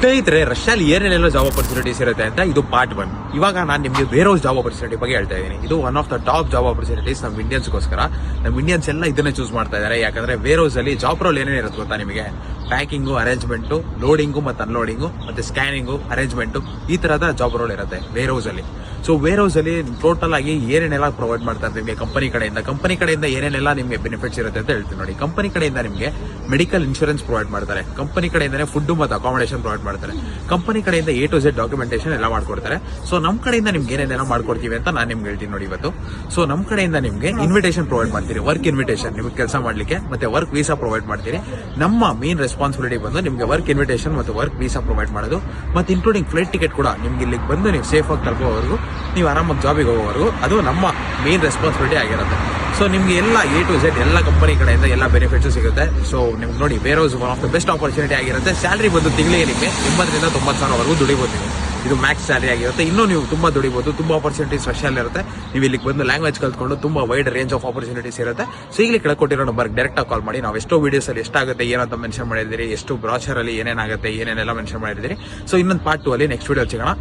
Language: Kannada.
ಸ್ನೇಹಿತರೆ, ರಷ್ಯಾಲಿ ಏನೇನೆಲ್ಲ ಜಾಬ್ ಆಪರ್ಚುನಿಟೀಸ್ ಇರುತ್ತೆ ಅಂತ ಇದು ಪಾರ್ಟ್ 1. ಇವಾಗ ನಾನು ನಿಮಗೆ ವೇರ್ ಹೌಸ್ ಜಾಬ್ ಆಪರ್ಚುನಿಟಿ ಬಗ್ಗೆ ಹೇಳ್ತಾ ಇದ್ದೀನಿ. ಇದು one of the top job opportunities ನಮ್ಮ ಇಂಡಿಯನ್ಸ್ಗೋಸ್ಕರ. ನಮ್ಮ ಇಂಡಿಯನ್ಸ್ ಎಲ್ಲ ಇದನ್ನೇ ಚೂಸ್ ಮಾಡ್ತಾ ಇದ್ದಾರೆ. ಯಾಕಂದ್ರೆ ವೇರ್ ಹೌಸ್ ಅಲ್ಲಿ ಜಾಬ್ ರೋಲ್ ಏನೇನಿರುತ್ತೆ ಗೊತ್ತಾ ನಿಮಗೆ? ಪ್ಯಾಕಿಂಗು, ಅರೇಂಜ್ಮೆಂಟು, ಲೋಡಿಂಗು ಮತ್ತೆ ಅನ್ಲೋಡಿಂಗು ಮತ್ತೆ ಸ್ಕ್ಯಾನಿಂಗು, ಅರೇಂಜ್ಮೆಂಟು, ಈ ತರದ ಜಾಬ್ ರೋಲ್ ಇರುತ್ತೆ ವೇರ್ ಹೌಸ್ ಅಲ್ಲಿ. ಸೊ ವೇರ್ ಹೌಸ್ ಅಲ್ಲಿ ಟೋಟಲ್ ಆಗಿ ಏನೇನೆಲ್ಲ ಪ್ರೊವೈಡ್ ಮಾಡ್ತಾರೆ ನಿಮಗೆ ಕಂಪನಿ ಕಡೆಯಿಂದ ಏನೇನೆಲ್ಲ ನಿಮಗೆ ಬೆನಿಫಿಟ್ಸ್ ಇರುತ್ತೆ ಅಂತ ಹೇಳ್ತೀನಿ ನೋಡಿ. ಕಂಪನಿ ಕಡೆಯಿಂದ ನಿಮಗೆ ಮೆಡಿಕಲ್ ಇನ್ಶೂರೆನ್ಸ್ ಪ್ರೊವೈಡ್ ಮಾಡ್ತಾರೆ. ಕಂಪನಿ ಕಡೆಯಿಂದನೇ ಫುಡ್ ಮತ್ತು ಅಕಾಮಿಡೇಷನ್ ಪ್ರೊವೈಡ್ ಮಾಡ್ತಾರೆ. ಕಂಪನಿ ಕಡೆಯಿಂದ A to Z ಡಾಕ್ಯುಮೆಂಟೇಷನ್ ಎಲ್ಲ ಮಾಡ್ಕೊಡ್ತಾರೆ. ಸೊ ನಮ್ಮ ಕಡೆಯಿಂದ ನಿಮ್ಗೆ ಏನೇನೆಲ್ಲ ಮಾಡ್ಕೊಡ್ತೀವಿ ಅಂತ ನಾನು ನಿಮ್ಗೆ ಹೇಳ್ತೀನಿ ನೋಡಿ ಇವತ್ತು. ಸೊ ನಮ್ಮ ಕಡೆಯಿಂದ ನಿಮ್ಗೆ ಇನ್ವಿಟೇಷನ್ ಪ್ರೊವೈಡ್ ಮಾಡ್ತೀರಿ, ವರ್ಕ್ ಇನ್ವಿಟೇಷನ್ ನಿಮ್ಗೆ ಕೆಲಸ ಮಾಡ್ಲಿಕ್ಕೆ, ಮತ್ತೆ ವರ್ಕ್ ವೀಸಾ ಪ್ರೊವೈಡ್ ಮಾಡ್ತೀರಿ. ನಮ್ಮ ಮೇನ್ ರೆಸ್ಪಾನ್ಸಿಬಿಲಿಟಿ ಬಂದು ನಿಮ್ಗೆ ವರ್ಕ್ ಇನ್ವಿಟೇಷನ್ ಮತ್ತು ವರ್ಕ್ ವೀಸಾ ಪ್ರೊವೈಡ್ ಮಾಡೋದು, ಮತ್ತೆ ಇನ್ಕ್ಲೂಡಿಂಗ್ ಫ್ಲೈಟ್ ಟಿಕೆಟ್ ಕೂಡ ನಿಮ್ಗೆ ಇಲ್ಲಿಗೆ ಬಂದು ನೀವು ಸೇಫ್ ಆಗಿ ತಲುಪೋವರೆಗೂ, ನೀವು ಆರಾಮಾಗಿ ಜಾಬಿಗೆ ಹೋಗೋವರೆಗೂ ಅದು ನಮ್ಮ ಮೇನ್ ರೆಸ್ಪಾನ್ಸಿಬಿಲಿಟಿ ಆಗಿರುತ್ತೆ. ಸೊ ನಿಮ್ಗೆ ಎಲ್ಲ A to Z ಎಲ್ಲ ಕಂಪನಿ ಕಡೆಯಿಂದ ಎಲ್ಲ ಬೆನಿಫಿಟ್ಸ್ ಸಿಗುತ್ತೆ. ಸೊ ನಿಮ್ಗೆ ನೋಡಿ warehouse one of the best opportunity ಆಗಿರುತ್ತೆ. ಸ್ಯಾಲರಿ ಬಂದು ತಿಂಗಳಿಗೆ ನಿಮಗೆ 80 ರಿಂದ 90 ಸಾವಿರವರೆಗೂ ದುಡಿಬೋದು ನೀವು. ಇದು ಮ್ಯಾಕ್ಸ್ ಸ್ಯಾಲರಿ ಆಗಿರುತ್ತೆ. ಇನ್ನೂ ನೀವು ತುಂಬಾ ದುಡಿಬಹುದು. ತುಂಬಾ ಆಪರ್ಚುನಿಟೀಸ್ ರಷ್ಯಲ್ಲಿ ಇರುತ್ತೆ. ನೀವು ಇಲ್ಲಿಗೆ ಬಂದು ಲ್ಯಾಂಗ್ವೇಜ್ ಕಲ್ತ್ಕೊಂಡು ತುಂಬಾ ವೈಡ್ ರೇಂಜ್ ಆಫ್ ಆಪರ್ಚುನಿಟೀಸ್ ಇರುತ್ತೆ. ಸೊ ಈಗಲೇ ಕೆಳಕೊಟ್ಟಿರೋ ನಂಬರ್ಗೆ ಡೈರೆಕ್ಟ್ ಆಗಿ ಕಾಲ್ ಮಾಡಿ. ನಾವು ಎಷ್ಟೋ ವಿಡಿಯೋಸ್ ಅಲ್ಲಿ ಎಷ್ಟಾಗುತ್ತೆ ಏನಂತ ಮೆನ್ಷನ್ ಮಾಡಿದ್ದೀರಿ, ಎಷ್ಟು ಬ್ರಾಚರ್ ಅಲ್ಲಿ ಏನೇನಾಗುತ್ತೆ, ಏನೇನೆಲ್ಲ ಮೆನ್ಷನ್ ಮಾಡಿದ್ದೀರಿ. ಸೊ ಇನ್ನೊಂದು ಪಾರ್ಟ್ 2 ಅಲ್ಲಿ ನೆಕ್ಸ್ಟ್ ವಿಡಿಯೋ ಸಿಗೋಣ.